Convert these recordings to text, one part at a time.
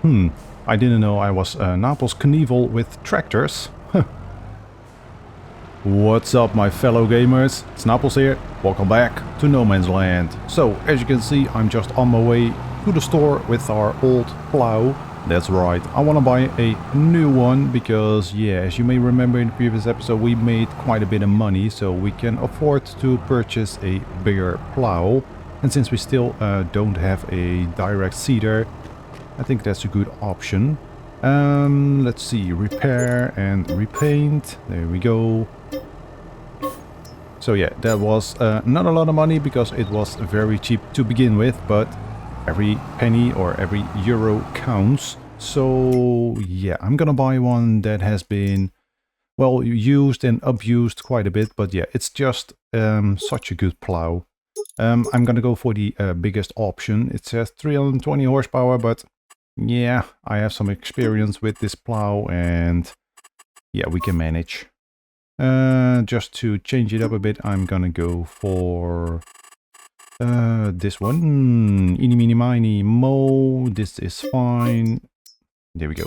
I didn't know I was Naples Knievel with tractors. What's up, my fellow gamers? It's Naples here. Welcome back to No Man's Land. So, as you can see, I'm just on my way to the store with our old plow. That's right, I want to buy a new one because, yeah, as you may remember in the previous episode, we made quite a bit of money, so we can afford to purchase a bigger plow. And since we still don't have a direct seeder, I think that's a good option. Let's see, repair and repaint. There we go. So yeah, that was not a lot of money because it was very cheap to begin with, but every penny or every euro counts. So yeah, I'm gonna buy one that has been, well, used and abused quite a bit, but yeah, it's just such a good plow. I'm gonna go for the biggest option. It says 320 horsepower, but yeah, I have some experience with this plow and yeah, we can manage. Just to change it up a bit, I'm gonna go for this one. Eeny, meeny, miny, mo. This is fine. There we go.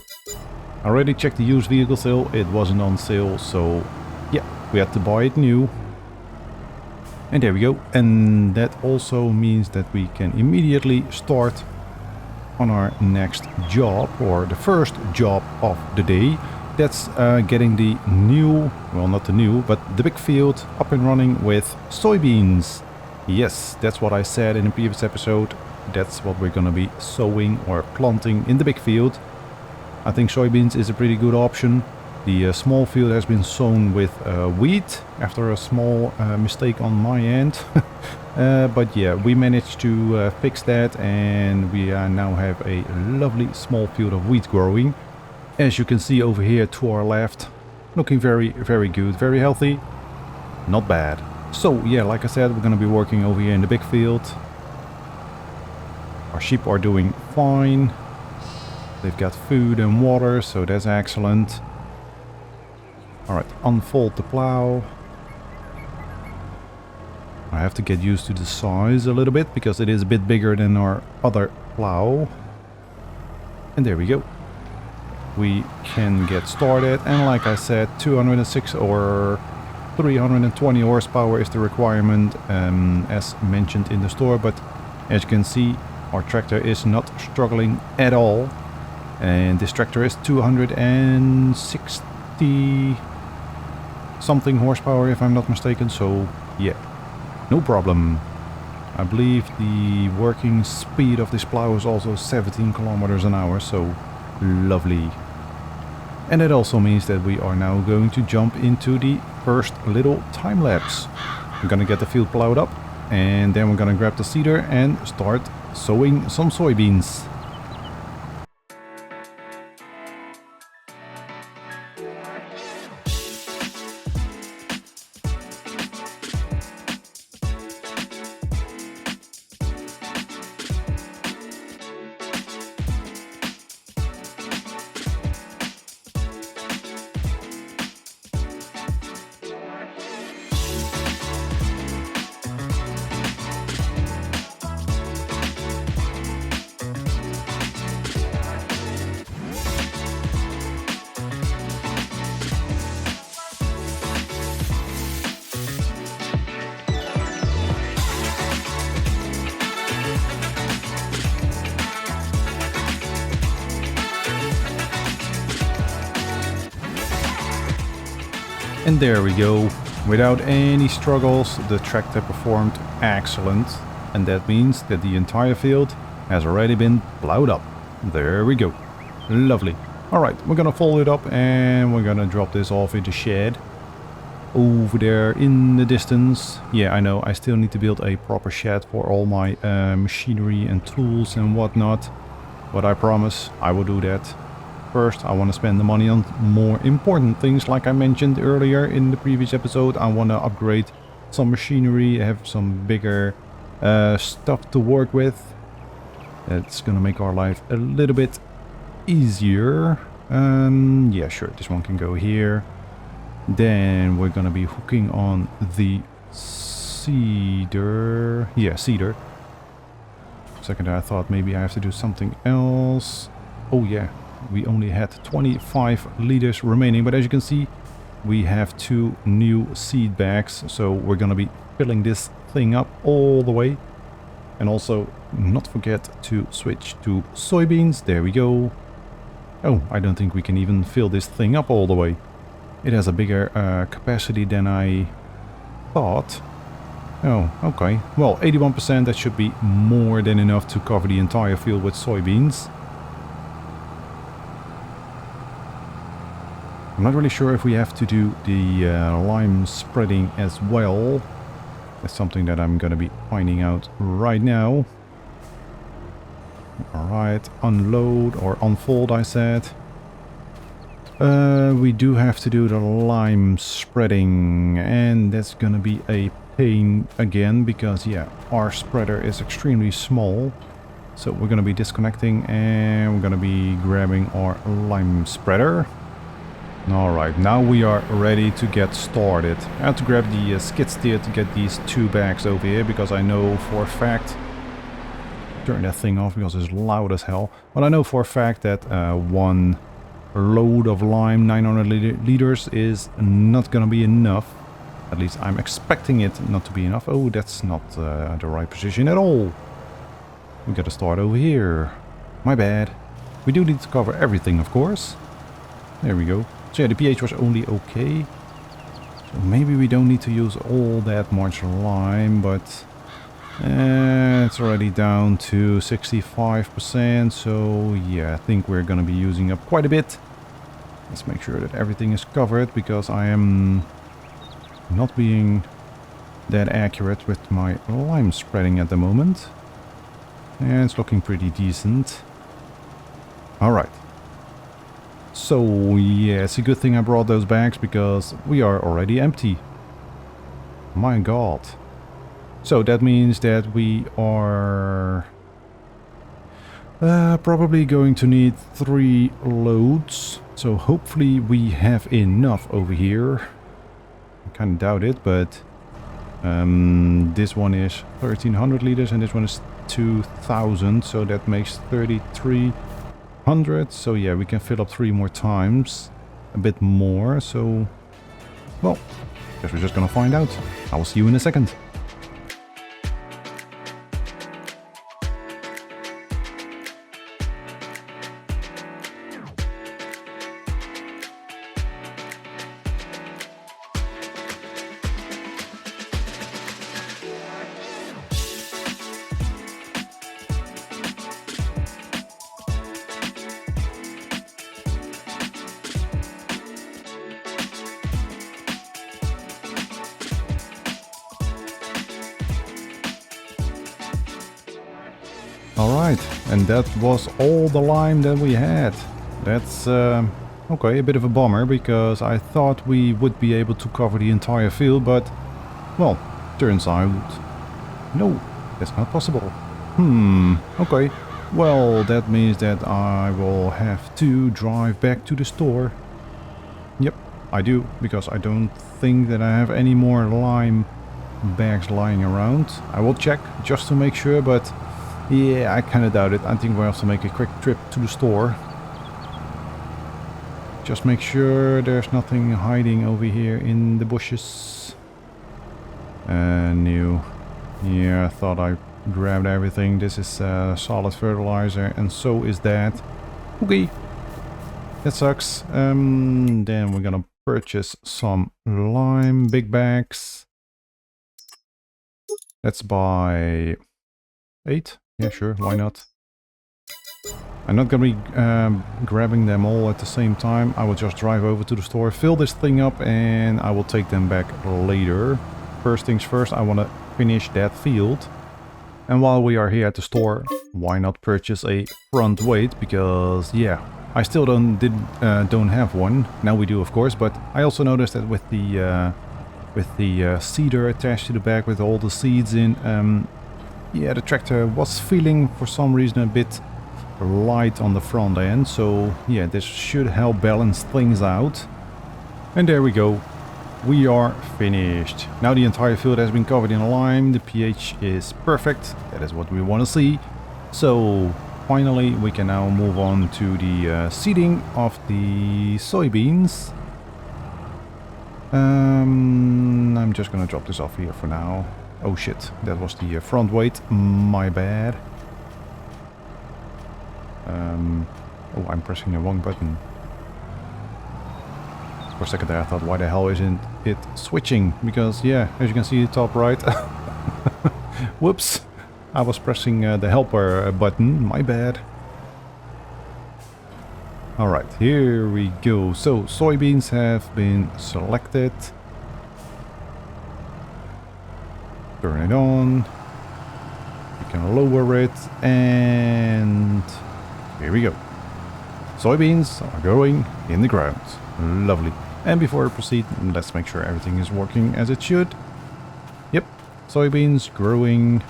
I already checked the used vehicle sale. It wasn't on sale, so yeah, we had to buy it new. And there we go. And that also means that we can immediately start on our next job, or the first job of the day. That's getting the new, well, not the new, but the big field up and running with soybeans. Yes, that's what I said in the previous episode. That's what we're gonna be sowing or planting in the big field. I think soybeans is a pretty good option. The small field has been sown with wheat after a small mistake on my end. But yeah, we managed to fix that, and we now have a lovely small field of wheat growing. As you can see over here to our left, looking very, very good, very healthy, not bad. So yeah, like I said, we're gonna be working over here in the big field. Our sheep are doing fine. They've got food and water, so that's excellent. Alright, unfold the plow. I have to get used to the size a little bit because it is a bit bigger than our other plow. And there we go. We can get started, and like I said, 206 or 320 horsepower is the requirement, as mentioned in the store, but as you can see, our tractor is not struggling at all, and this tractor is 260 something horsepower if I'm not mistaken, so yeah, no problem. I believe the working speed of this plow is also 17 kilometers an hour, so lovely. And it also means that we are now going to jump into the first little time lapse. We're gonna get the field plowed up, and then we're gonna grab the seeder and start sowing some soybeans. And there we go. Without any struggles, the tractor performed excellent. And that means that the entire field has already been plowed up. There we go. Lovely. Alright, we're gonna fold it up and we're gonna drop this off in the shed. Over there in the distance. Yeah, I know, I still need to build a proper shed for all my machinery and tools and whatnot. But I promise I will do that. First, I want to spend the money on more important things, like I mentioned earlier in the previous episode. I want to upgrade some machinery, have some bigger stuff to work with. It's gonna make our life a little bit easier. Yeah, sure, this one can go here. Then we're gonna be hooking on the cedar. Yeah, cedar. Second, I thought maybe I have to do something else. Oh yeah, we only had 25 liters remaining, but as you can see, we have 2 new seed bags, so we're gonna be filling this thing up all the way. And also, not forget to switch to soybeans. There we go. Oh, I don't think we can even fill this thing up all the way. It has a bigger capacity than I thought. Oh, okay. Well, 81%, that should be more than enough to cover the entire field with soybeans. I'm not really sure if we have to do the lime spreading as well. That's something that I'm going to be finding out right now. Alright, unload or unfold, I said. We do have to do the lime spreading, and that's going to be a pain again because, yeah, our spreader is extremely small. So we're going to be disconnecting and we're going to be grabbing our lime spreader. Alright, now we are ready to get started. I have to grab the skid steer to get these 2 bags over here because I know for a fact... Turn that thing off because it's loud as hell. But I know for a fact that 1 load of lime, 900 liters, is not gonna be enough. At least I'm expecting it not to be enough. Oh, that's not the right position at all. We gotta start over here. My bad. We do need to cover everything, of course. There we go. So yeah, the pH was only okay. So maybe we don't need to use all that much lime, but it's already down to 65%. So yeah, I think we're gonna be using up quite a bit. Let's make sure that everything is covered because I am not being that accurate with my lime spreading at the moment. And it's looking pretty decent. Alright. So yeah, it's a good thing I brought those bags because we are already empty. My god. So that means that we are probably going to need 3 loads. So hopefully we have enough over here. I kind of doubt it, but this one is 1300 liters and this one is 2000, so that makes 3300. So yeah, we can fill up 3 more times, a bit more. So, well, guess we're just gonna find out. I will see you in a second. Alright, and that was all the lime that we had. That's okay, a bit of a bummer because I thought we would be able to cover the entire field, but well, turns out no, that's not possible. Okay. Well, that means that I will have to drive back to the store. Yep, I do, because I don't think that I have any more lime bags lying around. I will check just to make sure, but yeah, I kind of doubt it. I think we'll have to make a quick trip to the store. Just make sure there's nothing hiding over here in the bushes. New. Yeah, I thought I grabbed everything. This is solid fertilizer, and so is that. Okay. That sucks. Then we're gonna purchase some lime, big bags. Let's buy 8. Yeah, sure, why not? I'm not gonna be grabbing them all at the same time. I will just drive over to the store, fill this thing up, and I will take them back later. First things first, I want to finish that field. And while we are here at the store, why not purchase a front weight? Because yeah, I still don't have one. Now we do, of course, but I also noticed that with the seeder attached to the back with all the seeds in, yeah, the tractor was feeling for some reason a bit light on the front end. So yeah, this should help balance things out. And there we go. We are finished. Now the entire field has been covered in lime. The pH is perfect. That is what we want to see. So finally we can now move on to the seeding of the soybeans. I'm just gonna drop this off here for now. Oh shit, that was the front weight, my bad. Oh, I'm pressing the wrong button. For a second there I thought, why the hell isn't it switching? Because yeah, as you can see top right. Whoops, I was pressing the helper button, my bad. Alright, here we go. So, soybeans have been selected. Turn it on. We can lower it, and here we go. Soybeans are growing in the ground. Lovely. And before I proceed, let's make sure everything is working as it should. Yep, soybeans growing.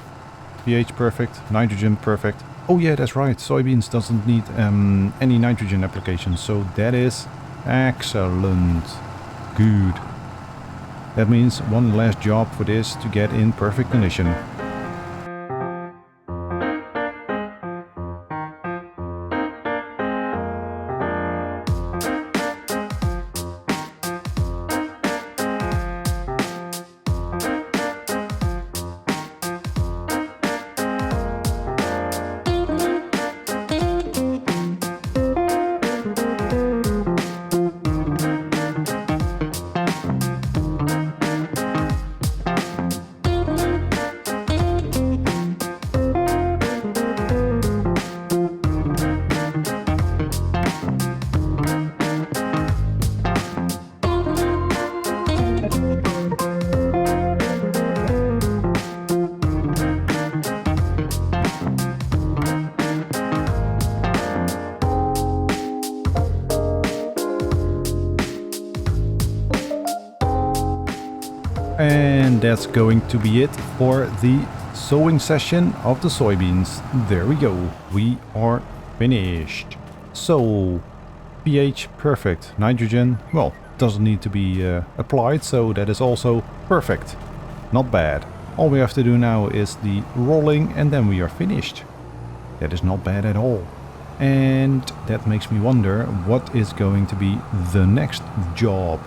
pH perfect, nitrogen perfect. Oh yeah, that's right, soybeans doesn't need any nitrogen application, so that is excellent. Good. That means one last job for this to get in perfect condition. And that's going to be it for the sowing session of the soybeans. There we go. We are finished. So, pH perfect. Nitrogen, well, doesn't need to be applied, so that is also perfect. Not bad. All we have to do now is the rolling and then we are finished. That is not bad at all. And that makes me wonder what is going to be the next job.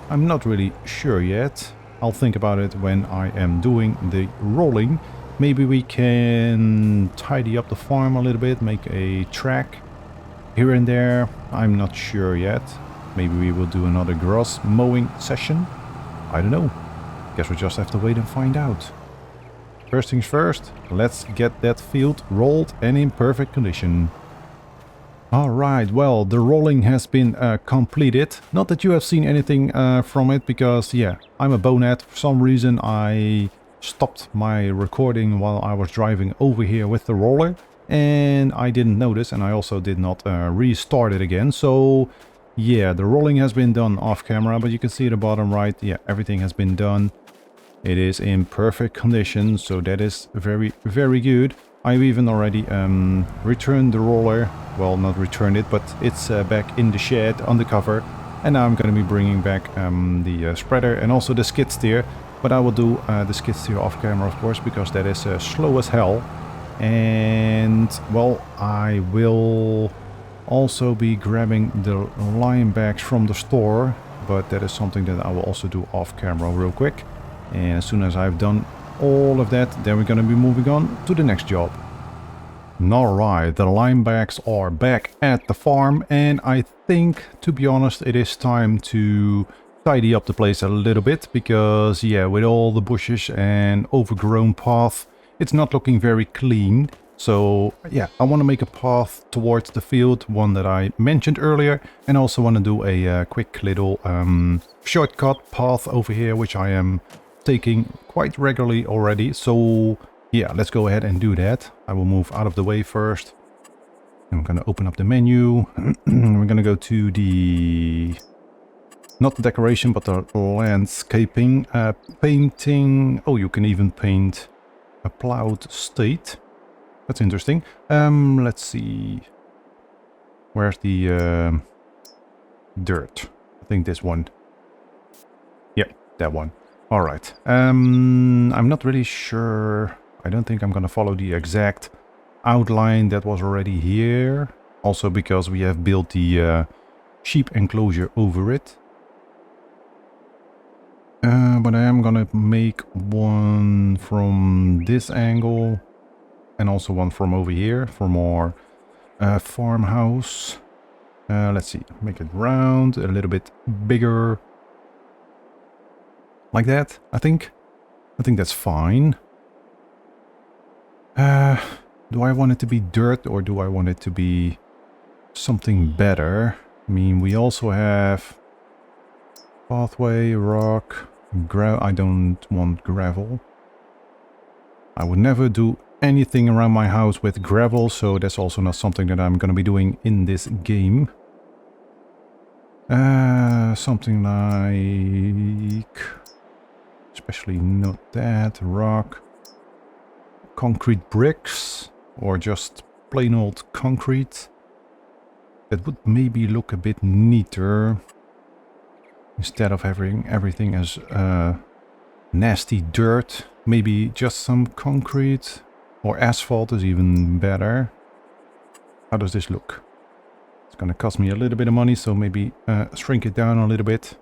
I'm not really sure yet. I'll think about it when I am doing the rolling. Maybe we can tidy up the farm a little bit, make a track here and there. I'm not sure yet. Maybe we will do another grass mowing session. I don't know. Guess we just have to wait and find out. First things first, let's get that field rolled and in perfect condition. Alright, well, the rolling has been completed. Not that you have seen anything from it, because, yeah, I'm a bonehead. For some reason, I stopped my recording while I was driving over here with the roller. And I didn't notice, and I also did not restart it again. So, yeah, the rolling has been done off camera, but you can see at the bottom right, yeah, everything has been done. It is in perfect condition, so that is very, very good. I've even already returned the roller. Well, not returned it, but it's back in the shed on the cover. And now I'm going to be bringing back the spreader and also the skid steer. But I will do the skid steer off camera, of course, because that is slow as hell. And, well, I will also be grabbing the line bags from the store. But that is something that I will also do off camera real quick. And as soon as I've done all of that, then we're going to be moving on to the next job. Alright, the line bags are back at the farm, and I think, to be honest, it is time to tidy up the place a little bit, because, yeah, with all the bushes and overgrown path, it's not looking very clean. So, yeah, I want to make a path towards the field, one that I mentioned earlier, and also want to do a quick little shortcut path over here, which I am taking quite regularly already. So yeah, let's go ahead and do that. I will move out of the way first. I'm going to open up the menu. We're going to go to the, not the decoration, but the landscaping, painting. Oh, you can even paint a plowed state. That's interesting. Let's see. Where's the dirt? I think this one. Yep, that one. Alright, I'm not really sure. I don't think I'm gonna follow the exact outline that was already here. Also because we have built the sheep enclosure over it. But I am gonna make one from this angle and also one from over here for more farmhouse. Let's see, make it round, a little bit bigger. Like that, I think. I think that's fine. Do I want it to be dirt or do I want it to be something better? I mean, we also have pathway, rock, I don't want gravel. I would never do anything around my house with gravel, so that's also not something that I'm going to be doing in this game. Something like... especially not that, rock, concrete bricks, or just plain old concrete. That would maybe look a bit neater. Instead of having everything as nasty dirt, maybe just some concrete or asphalt is even better. How does this look? It's gonna cost me a little bit of money, so maybe shrink it down a little bit.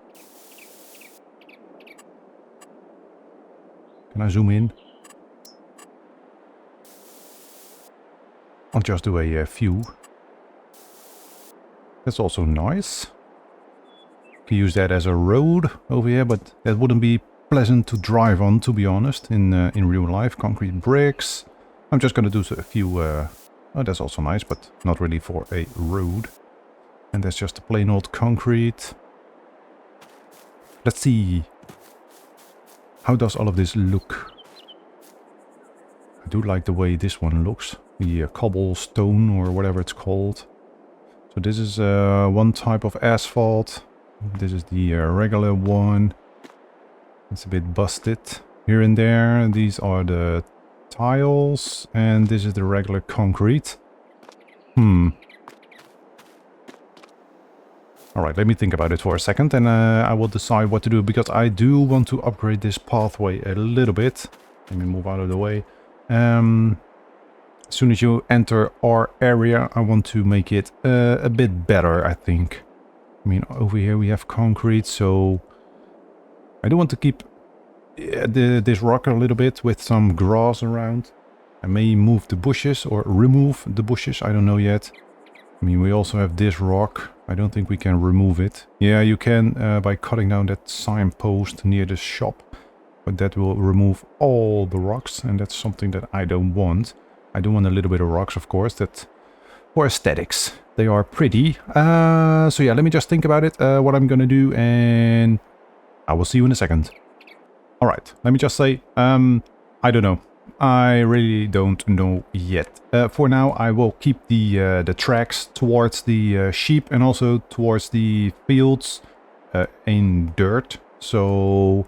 Can I zoom in? I'll just do a few. That's also nice. Can use that as a road over here, but that wouldn't be pleasant to drive on, to be honest, in real life. Concrete bricks. I'm just gonna do a few. Oh, that's also nice, but not really for a road. And that's just a plain old concrete. Let's see. How does all of this look? I do like the way this one looks. The cobblestone or whatever it's called. So this is one type of asphalt. This is the regular one. It's a bit busted here and there. These are the tiles. And this is the regular concrete. Alright, let me think about it for a second. And I will decide what to do. Because I do want to upgrade this pathway a little bit. Let me move out of the way. As soon as you enter our area, I want to make it a bit better, I think. I mean, over here we have concrete, so I do want to keep this rock a little bit with some grass around. I may move the bushes or remove the bushes, I don't know yet. I mean, we also have this rock. I don't think we can remove it. Yeah, you can by cutting down that signpost near the shop. But that will remove all the rocks, and that's something that I don't want. I do want a little bit of rocks, of course, that for aesthetics. They are pretty. So yeah, let me just think about it, what I'm gonna do, and I will see you in a second. Alright, let me just say, I don't know. I really don't know yet. For now, I will keep the tracks towards the sheep and also towards the fields in dirt. So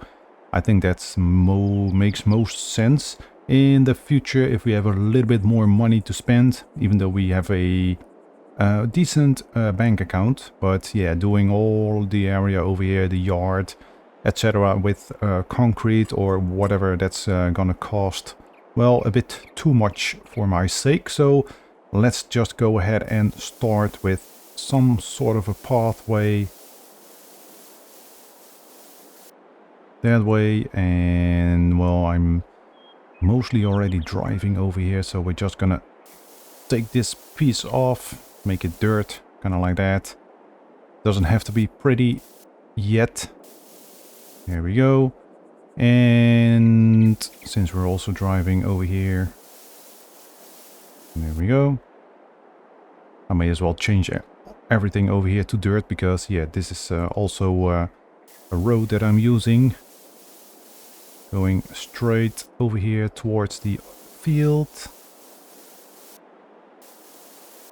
I think that makes most sense. In the future, if we have a little bit more money to spend, even though we have a decent bank account, but yeah, doing all the area over here, the yard, etc. with concrete or whatever, that's gonna cost, well, a bit too much for my sake. So let's just go ahead and start with some sort of a pathway that way. And well, I'm mostly already driving over here, so we're just gonna take this piece off, make it dirt, kind of like that. Doesn't have to be pretty yet. There we go. And since we're also driving over here, there we go. I may as well change everything over here to dirt, because yeah, this is also a road that I'm using. Going straight over here towards the field.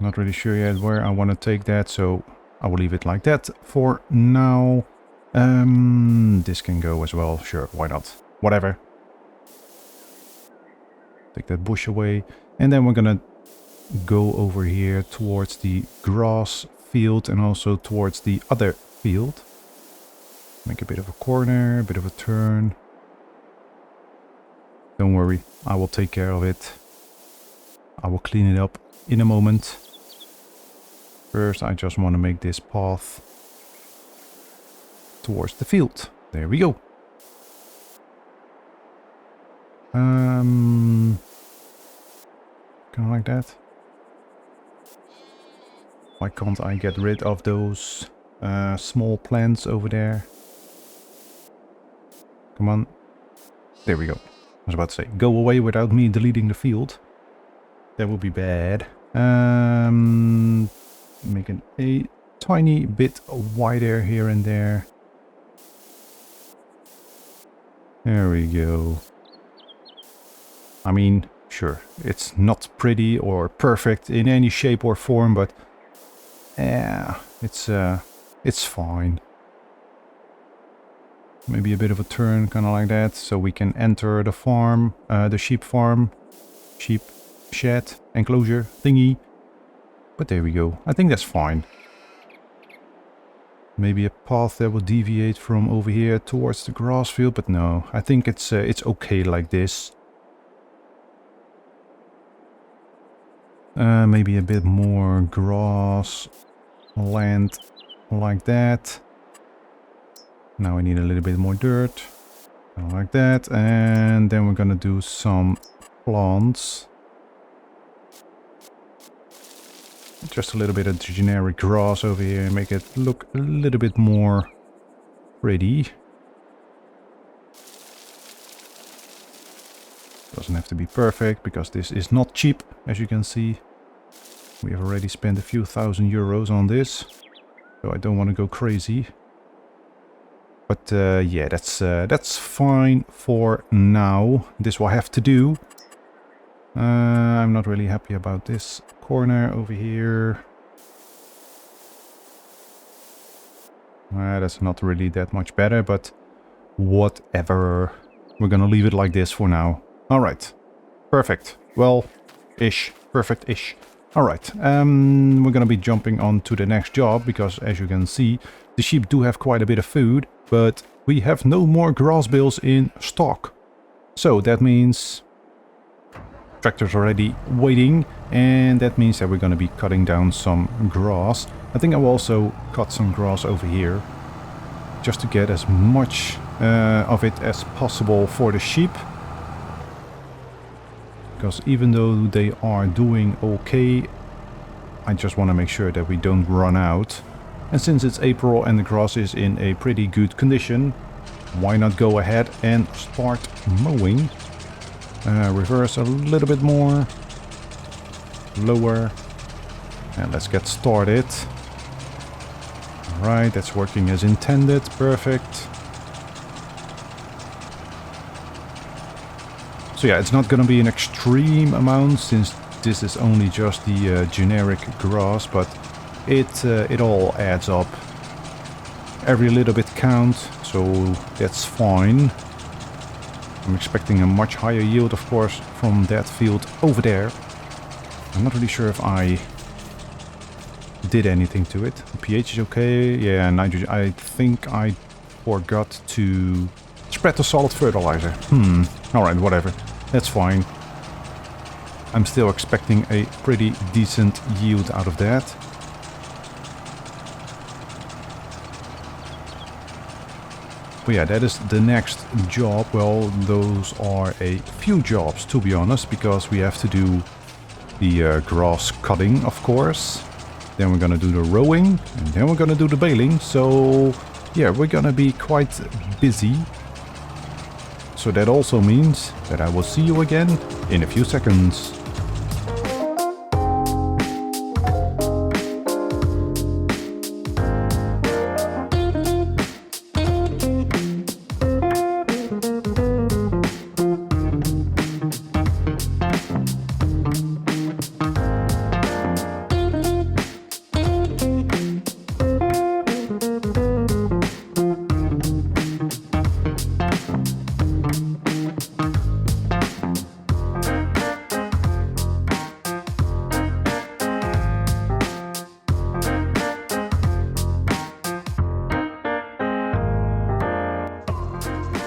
Not really sure yet where I want to take that, so I will leave it like that for now. This can go as well, sure, why not? Whatever. Take that bush away. And then we're gonna go over here towards the grass field and also towards the other field. Make a bit of a corner, a bit of a turn. Don't worry, I will take care of it. I will clean it up in a moment. First, I just want to make this path towards the field. There we go. Kind of like that. Why can't I get rid of those small plants over there? Come on. There we go. I was about to say, go away without me deleting the field. That would be bad. Make it a tiny bit wider here and there. There we go. I mean, sure, it's not pretty or perfect in any shape or form, but yeah, it's fine. Maybe a bit of a turn, kind of like that, so we can enter the farm, the sheep farm, sheep shed, enclosure thingy. But there we go. I think that's fine. Maybe a path that will deviate from over here towards the grass field, but no, I think it's okay like this. Maybe a bit more grass land like that. Now I need a little bit more dirt, like that, and then we're gonna do some plants. Just a little bit of generic grass over here, make it look a little bit more pretty. Doesn't have to be perfect, because this is not cheap, as you can see. We have already spent a few €1,000 on this, so I don't want to go crazy. But yeah, that's fine for now. This will have to do. I'm not really happy about this corner over here. That's not really that much better, but whatever. We're gonna leave it like this for now. Alright. Perfect. Well, ish. Perfect-ish. Alright. We're gonna be jumping on to the next job, because as you can see, the sheep do have quite a bit of food, but we have no more grass bales in stock. So that means tractor's already waiting, and that means that we're going to be cutting down some grass. I think I will also cut some grass over here, just to get as much of it as possible for the sheep. Because even though they are doing okay, I just want to make sure that we don't run out. And since it's April and the grass is in a pretty good condition, why not go ahead and start mowing? Reverse a little bit more. Lower. And let's get started. Alright, that's working as intended. Perfect. So yeah, it's not going to be an extreme amount, since this is only just the generic grass, but it all adds up. Every little bit counts, so that's fine. I'm expecting a much higher yield, of course, from that field over there. I'm not really sure if I did anything to it. The pH is okay. Yeah, nitrogen. I think I forgot to spread the solid fertilizer. Alright, whatever. That's fine. I'm still expecting a pretty decent yield out of that. But yeah, that is the next job. Well, those are a few jobs, to be honest, because we have to do the grass cutting, of course. Then we're gonna do the rowing, and then we're gonna do the baling. So yeah, we're gonna be quite busy. So that also means that I will see you again in a few seconds.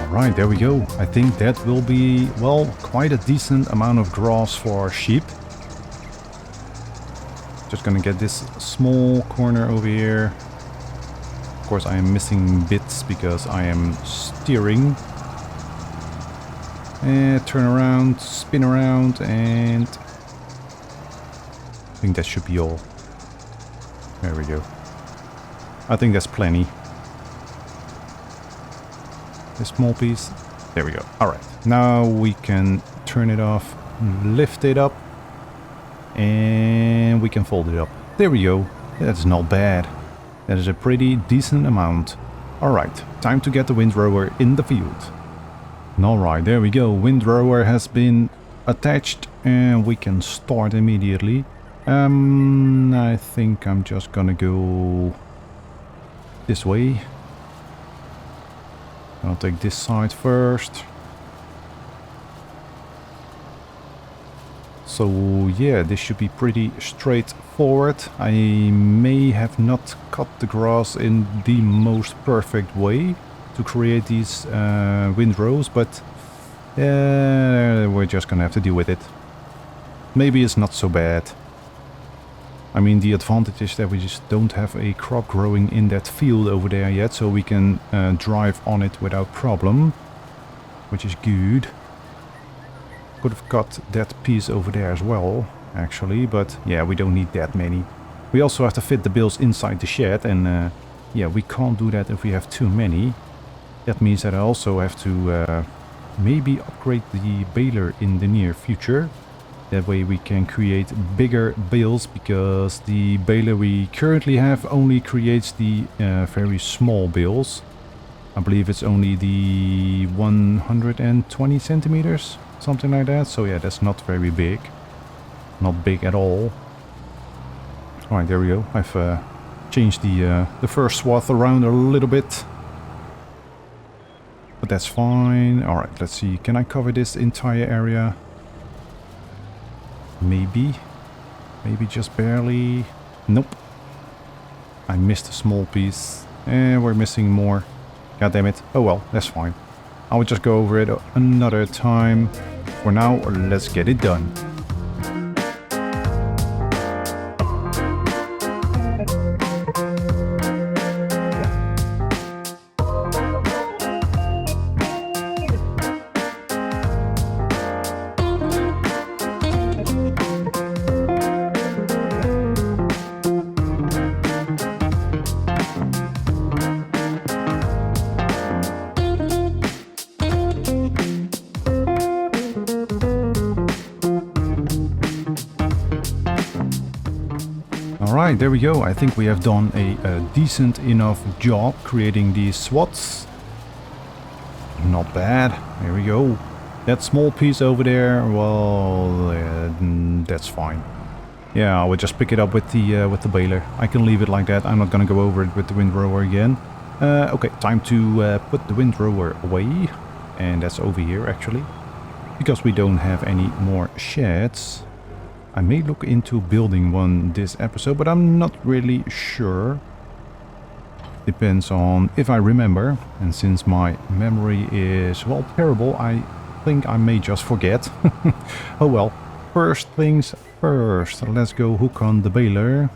Right, there we go. I think that will be, well, quite a decent amount of grass for our sheep. Just gonna get this small corner over here. Of course, I am missing bits because I am steering. And turn around, spin around, and I think that should be all. There we go. I think that's plenty. This small piece. There we go. Alright. Now we can turn it off, lift it up, and we can fold it up. There we go. That's not bad. That is a pretty decent amount. Alright. Time to get the windrower in the field. Alright, there we go. Windrower has been attached and we can start immediately. I think I'm just gonna go this way. I'll take this side first. So yeah, this should be pretty straightforward. I may have not cut the grass in the most perfect way to create these windrows, but we're just gonna have to deal with it. Maybe it's not so bad. I mean, the advantage is that we just don't have a crop growing in that field over there yet, so we can drive on it without problem, which is good. Could have cut that piece over there as well, actually, but yeah, we don't need that many. We also have to fit the bales inside the shed, and yeah, we can't do that if we have too many. That means that I also have to maybe upgrade the baler in the near future. That way we can create bigger bales, because the baler we currently have only creates the very small bales. I believe it's only the 120 centimeters, something like that. So yeah, that's not very big. Not big at all. Alright, there we go. I've changed the first swath around a little bit. But that's fine. Alright, let's see. Can I cover this entire area? Maybe. Maybe just barely. Nope. I missed a small piece. And we're missing more. God damn it. Oh well, that's fine. I will just go over it another time. For now, let's get it done. Alright, there we go. I think we have done a decent enough job creating these swaths. Not bad. There we go. That small piece over there, well, that's fine. Yeah, I would just pick it up with the baler. I can leave it like that. I'm not gonna go over it with the windrower again. Okay, time to put the windrower away. And that's over here, actually. Because we don't have any more sheds. I may look into building one this episode, but I'm not really sure. Depends on if I remember. And since my memory is, well, terrible, I think I may just forget. Oh well. First things first. Let's go hook on the baler.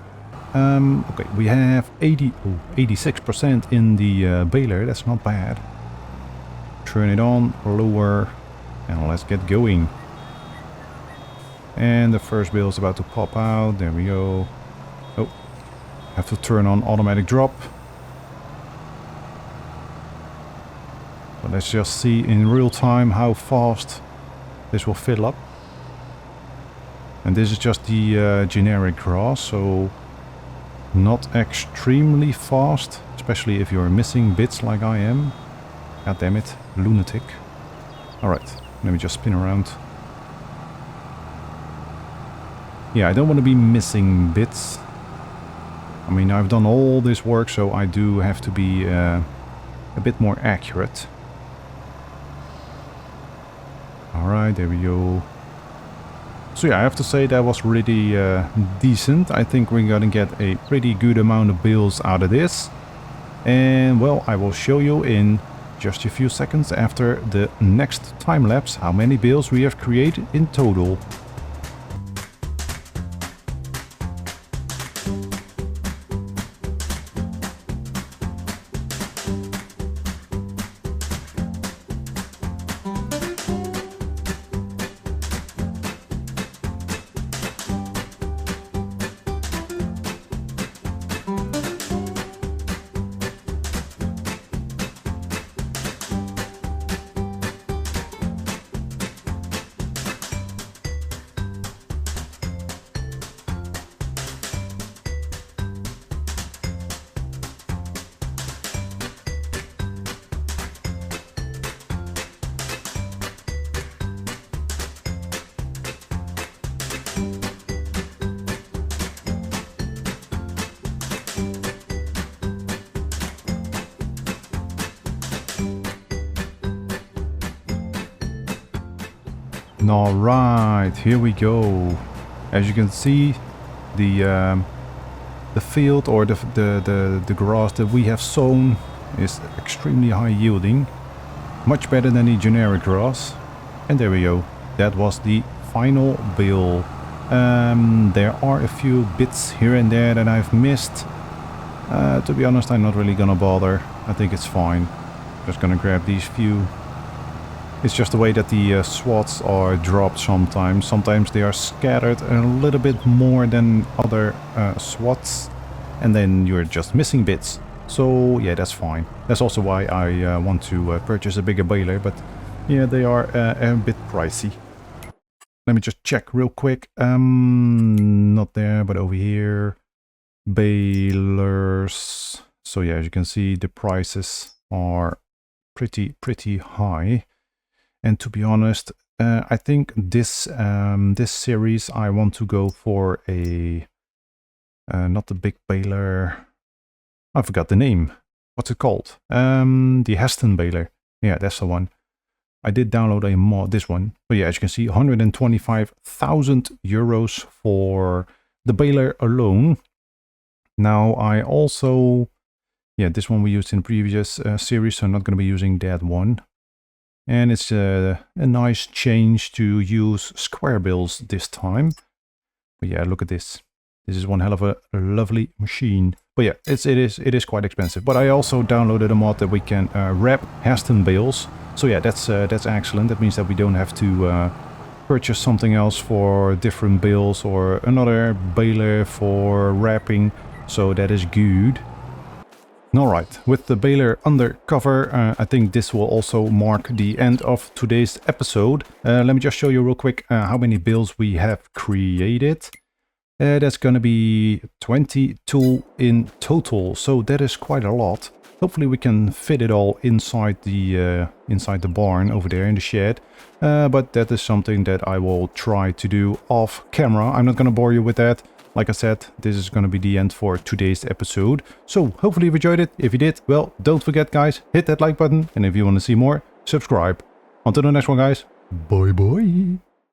Okay, we have 86% in the baler. That's not bad. Turn it on, lower, and let's get going. And the first bale is about to pop out. There we go. Oh, have to turn on automatic drop. But let's just see in real time how fast this will fill up. And this is just the generic grass, so not extremely fast, especially if you're missing bits like I am. God damn it, lunatic. Alright, let me just spin around. Yeah, I don't want to be missing bits. I mean, I've done all this work, so I do have to be a bit more accurate. Alright, there we go. So yeah, I have to say that was really decent. I think we're gonna get a pretty good amount of bales out of this. And well, I will show you in just a few seconds after the next time lapse how many bales we have created in total. Alright, here we go. As you can see, the field or the grass that we have sown is extremely high yielding. Much better than the generic grass. And there we go. That was the final bale. There are a few bits here and there that I've missed. To be honest, I'm not really gonna bother. I think it's fine. Just gonna grab these few. It's just the way that the swaths are dropped sometimes. Sometimes they are scattered a little bit more than other swaths. And then you're just missing bits. So yeah, that's fine. That's also why I want to purchase a bigger baler. But yeah, they are a bit pricey. Let me just check real quick. Not there, but over here. Balers. So yeah, as you can see, the prices are pretty high. And to be honest, I think this this series I want to go for a not the big baler. I forgot the name. What's it called? The Heston baler. Yeah, that's the one. I did download a mod, this one. But yeah, as you can see, 125,000 euros for the baler alone. Now I also, yeah, this one we used in the previous series, so I'm not going to be using that one. And it's a nice change to use square bills this time. But yeah, look at this. This is one hell of a lovely machine. But yeah, it is quite expensive. But I also downloaded a mod that we can wrap Heston bales. So yeah, that's excellent. That means that we don't have to purchase something else for different bales or another baler for wrapping. So that is good. Alright, with the baler under cover, I think this will also mark the end of today's episode. Let me just show you real quick how many bales we have created. That's gonna be 22 in total, so that is quite a lot. Hopefully we can fit it all inside the barn over there in the shed. But that is something that I will try to do off camera. I'm not gonna bore you with that. Like I said, this is going to be the end for today's episode. So, hopefully you've enjoyed it. If you did, well, don't forget, guys, hit that like button. And if you want to see more, subscribe. Until the next one, guys. Bye-bye.